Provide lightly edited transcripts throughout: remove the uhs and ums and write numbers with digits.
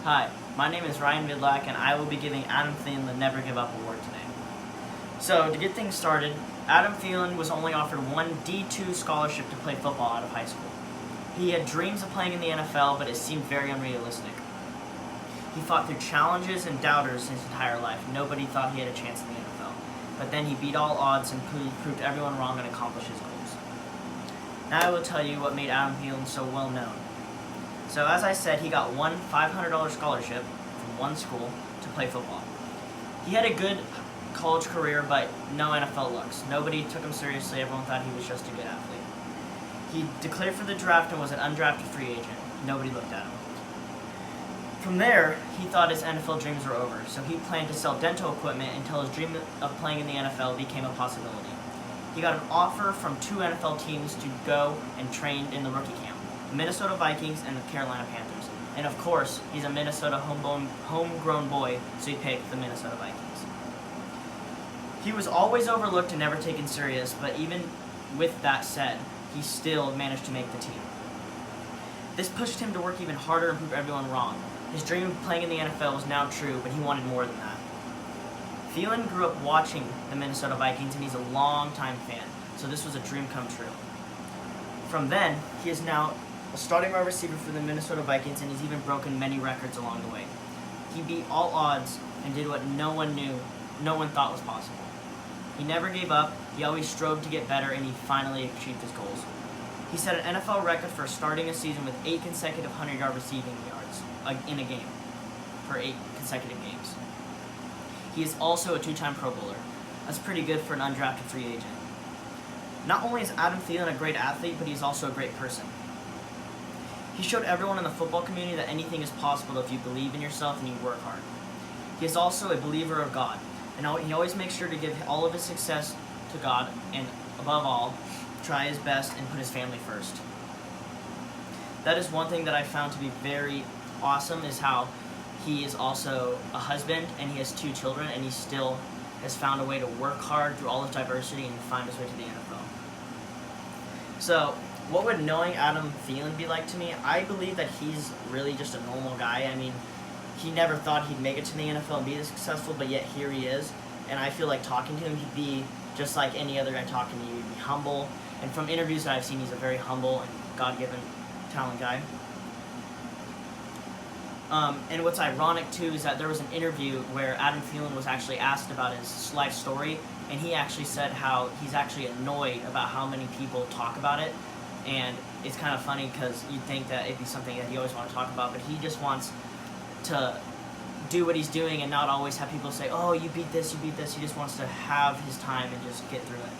Hi, my name is Ryan Vidlak, and I will be giving Adam Thielen the Never Give Up Award today. So, to get things started, Adam Thielen was only offered one D2 scholarship to play football out of high school. He had dreams of playing in the NFL, but it seemed very unrealistic. He fought through challenges and doubters his entire life. Nobody thought he had a chance in the NFL. But then he beat all odds and proved everyone wrong and accomplished his goals. Now I will tell you what made Adam Thielen so well known. So as I said, he got one $500 scholarship from one school to play football. He had a good college career, but no NFL looks. Nobody took him seriously. Everyone thought he was just a good athlete. He declared for the draft and was an undrafted free agent. Nobody looked at him. From there, he thought his NFL dreams were over, so he planned to sell dental equipment until his dream of playing in the NFL became a possibility. He got an offer from two NFL teams to go and train in the rookie camp: the Minnesota Vikings and the Carolina Panthers. And of course, he's a Minnesota homegrown boy, so he picked the Minnesota Vikings. He was always overlooked and never taken serious, but even with that said, he still managed to make the team. This pushed him to work even harder and prove everyone wrong. His dream of playing in the NFL was now true, but he wanted more than that. Thielen grew up watching the Minnesota Vikings, and he's a long-time fan, so this was a dream come true. From then, he is now a starting wide receiver for the Minnesota Vikings, and he's even broken many records along the way. He beat all odds and did what no one thought was possible. He never gave up, he always strove to get better, and he finally achieved his goals. He set an NFL record for starting a season with 8 consecutive 100-yard receiving yards in a game, for 8 consecutive games. He is also a 2-time Pro Bowler. That's pretty good for an undrafted free agent. Not only is Adam Thielen a great athlete, but he's also a great person. He showed everyone in the football community that anything is possible if you believe in yourself and you work hard. He is also a believer of God, and he always makes sure to give all of his success to God, and above all, try his best and put his family first. That is one thing that I found to be very awesome, is how he is also a husband and he has 2 children, and he still has found a way to work hard through all of diversity and find his way to the NFL. So, what would knowing Adam Thielen be like to me? I believe that he's really just a normal guy. I mean, he never thought he'd make it to the NFL and be this successful, but yet here he is. And I feel like talking to him, he'd be just like any other guy talking to you. He'd be humble. And from interviews that I've seen, he's a very humble and God-given talent guy. And what's ironic, too, is that there was an interview where Adam Thielen was actually asked about his life story, and he actually said how he's actually annoyed about how many people talk about it. And it's kind of funny because you'd think that it'd be something that he always want to talk about, but he just wants to do what he's doing and not always have people say, oh, you beat this, you beat this. He just wants to have his time and just get through it.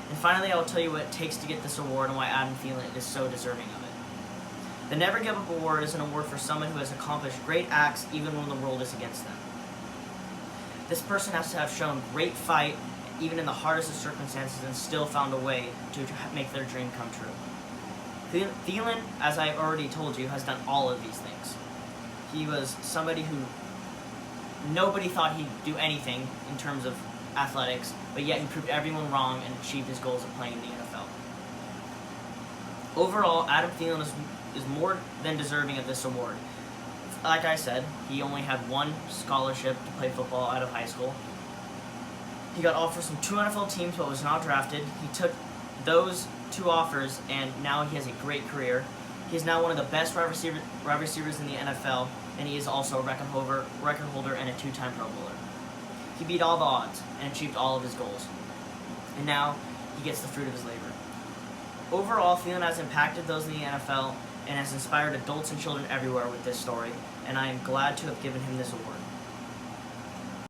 And finally, I will tell you what it takes to get this award and why Adam Thielen is so deserving of it. The Never Give Up Award is an award for someone who has accomplished great acts even when the world is against them. This person has to have shown great fight even in the hardest of circumstances and still found a way to make their dream come true. Thielen, as I've already told you, has done all of these things. He was somebody who nobody thought he'd do anything in terms of athletics, but yet he proved everyone wrong and achieved his goals of playing in the NFL. Overall, Adam Thielen is more than deserving of this award. Like I said, he only had one scholarship to play football out of high school. He got offers from 2 NFL teams but was not drafted. He took those 2 offers, and now he has a great career. He is now one of the best wide receivers in the NFL, and he is also a record holder and a 2-time Pro Bowler. He beat all the odds and achieved all of his goals. And now he gets the fruit of his labor. Overall, Thielen has impacted those in the NFL and has inspired adults and children everywhere with this story, and I am glad to have given him this award.